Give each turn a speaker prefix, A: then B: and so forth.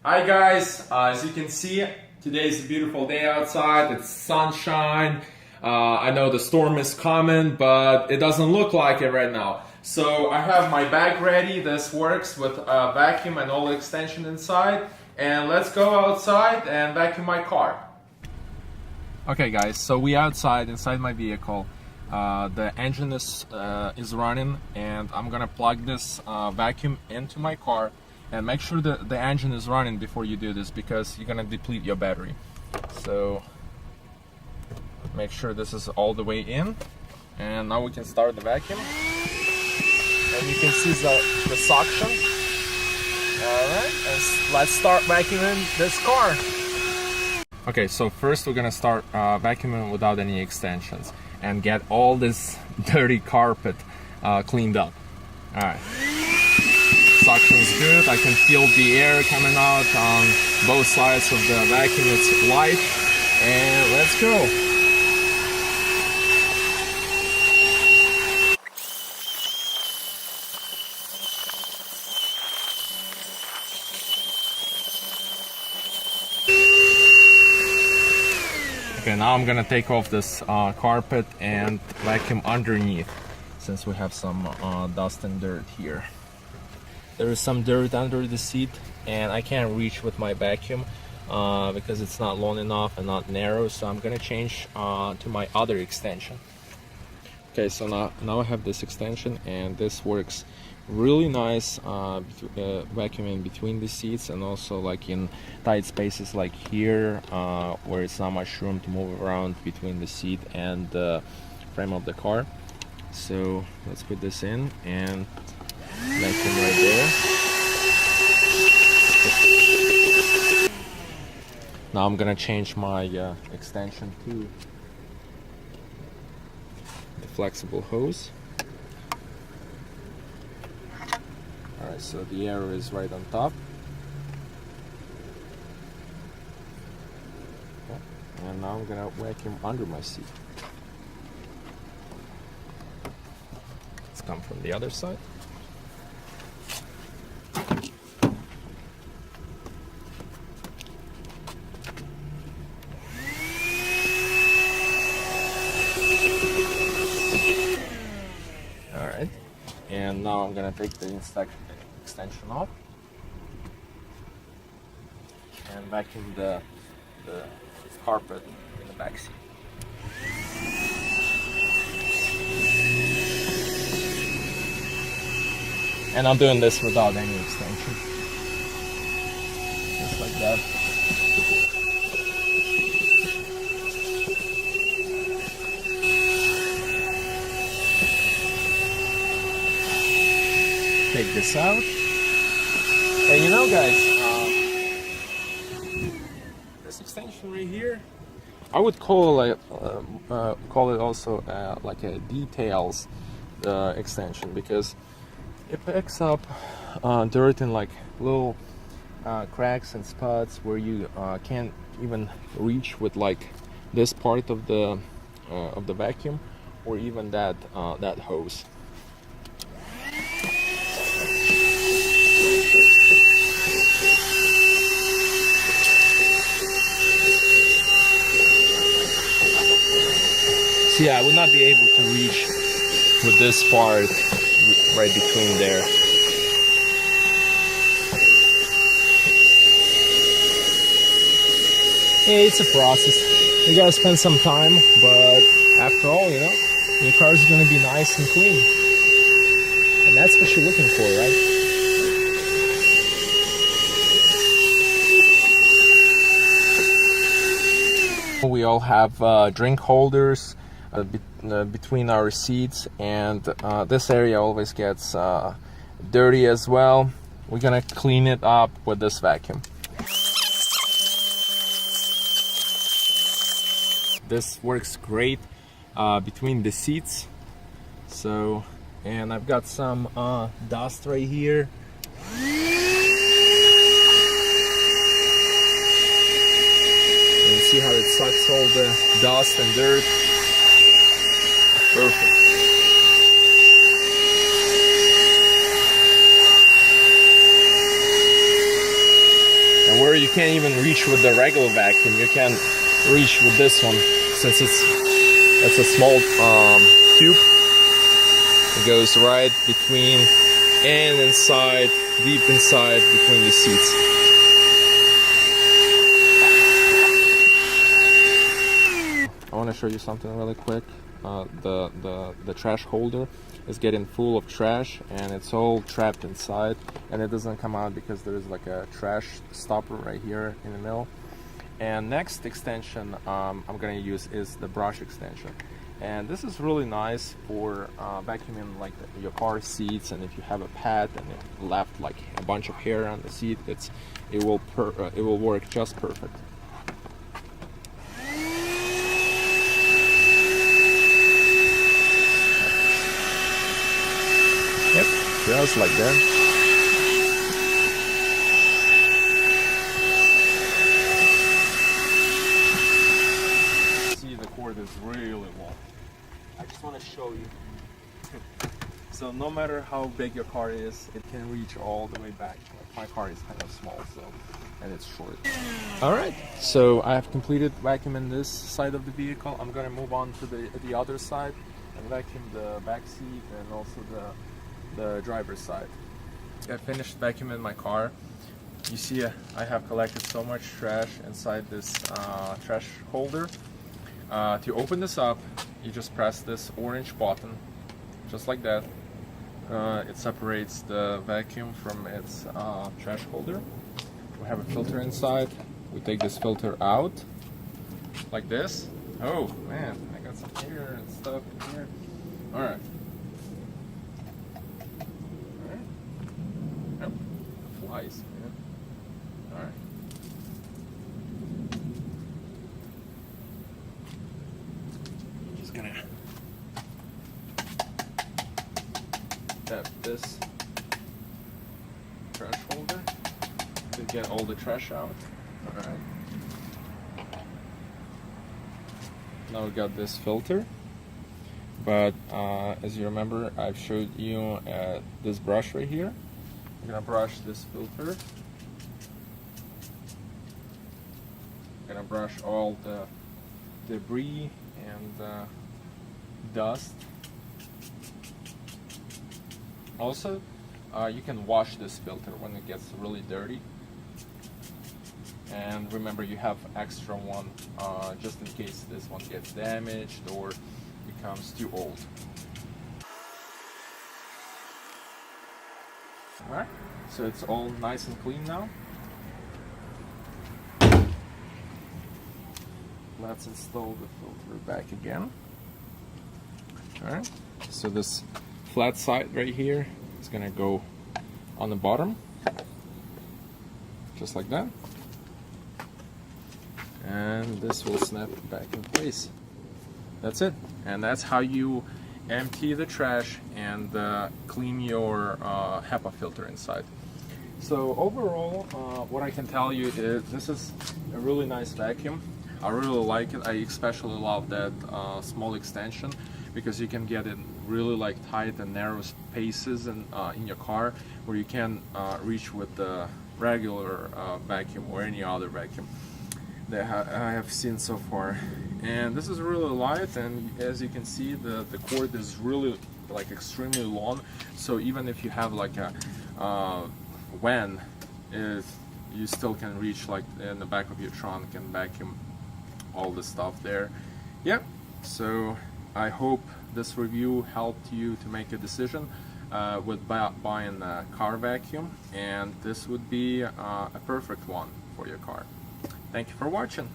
A: Hi guys, as you can see, today is a beautiful day outside. It's sunshine. I know the storm is coming, but it doesn't look like it right now. So I have my bag ready. ThisWorx with a vacuum and all the extension inside. And let's go outside and vacuum my car. Okay guys, so we outside inside my vehicle. The engine is running, and I'm gonna plug this vacuum into my car. And make sure that the engine is running before you do this, because you're gonna deplete your battery. So make sure this is all the way in. And now we can start the vacuum. And you can see the suction. Alright, let's start vacuuming this car. Okay, so first we're gonna start vacuuming without any extensions and get all this dirty carpet cleaned up. Alright. Suction is good. I can feel the air coming out on both sides of the vacuum. It's light, and let's go. Okay, now I'm gonna take off this carpet and vacuum underneath, since we have some dust and dirt here. There is some dirt under the seat, and I can't reach with my vacuum because it's not long enough and not narrow, so I'm gonna change to my other extension. Okay, so now I have this extension, and this works really nice vacuuming between the seats, and also like in tight spaces like here where it's not much room to move around between the seat and the frame of the car. So let's put this in and vacuum right there. Now I'm gonna change my extension to the flexible hose. Alright, so the arrow is right on top. Okay. And now I'm gonna vacuum under my seat. Let's come from the other side. Alright, and now I'm gonna take the extension off and vacuum the carpet in the back seat. And I'm doing this without any extension, just like that. Take this out. And you know guys, this extension right here, I would call it also like a details extension, because it picks up dirt in like little cracks and spots where you can't even reach with like this part of the vacuum, or even that hose. So yeah, I would not be able to reach with this part right between there. Yeah, it's a process. You gotta spend some time, but after all, you know, your car is gonna be nice and clean. And that's what you're looking for, right? We all have drink holders between our seats, and this area always gets dirty as well. We're gonna clean it up with this vacuum. This works great between the seats. So, and I've got some dust right here. You see how it sucks all the dust and dirt. Perfect. remember, you can't even reach with the regular vacuum. You can reach with this one, since it's a small tube. It goes right between and inside, deep inside between the seats. I want to show you something really quick. The trash holder is getting full of trash, and it's all trapped inside, and it doesn't come out because there's like a trash stopper right here in the middle. And next extension I'm going to use is the brush extension, and this is really nice for vacuuming like your car seats, and if you have a pet and it left like a bunch of hair on the seat, it will work just perfect. Yep, just like that. See, the cord is really long. I just want to show you. So no matter how big your car is, it can reach all the way back. My car is kind of small, and it's short. Alright, so I have completed vacuuming this side of the vehicle. I'm going to move on to the other side and vacuum the back seat and also the driver's side. I finished vacuuming my car. You see I have collected so much trash inside this trash holder. To open this up, you just press this orange button, just like that. It separates the vacuum from its trash holder. We have a filter inside. We take this filter out, like this. Oh man, I got some hair and stuff in here. Alright. Flies, man. Alright. Just gonna tap this trash holder to get all the trash out. Alright. Now we got this filter. But as you remember, I've showed you this brush right here. I'm gonna brush this filter. I'm gonna brush all the debris and dust. Also, you can wash this filter when it gets really dirty. And remember, you have extra one just in case this one gets damaged or becomes too old. Alright, so it's all nice and clean now. Let's install the filter back again. Alright, so this flat side right here is gonna go on the bottom, just like that. And this will snap back in place. That's it. And that's how you empty the trash and clean your HEPA filter inside. So overall, what I can tell you is this is a really nice vacuum. I really like it. I especially love that small extension because you can get in really like tight and narrow spaces in your car where you can reach with the regular vacuum or any other vacuum that I have seen so far. And this is really light, and as you can see, the cord is really like extremely long, so even if you have like a van, you still can reach like in the back of your trunk and vacuum all the stuff there. Yep, so I hope this review helped you to make a decision with buying a car vacuum, and this would be a perfect one for your car. Thank you for watching.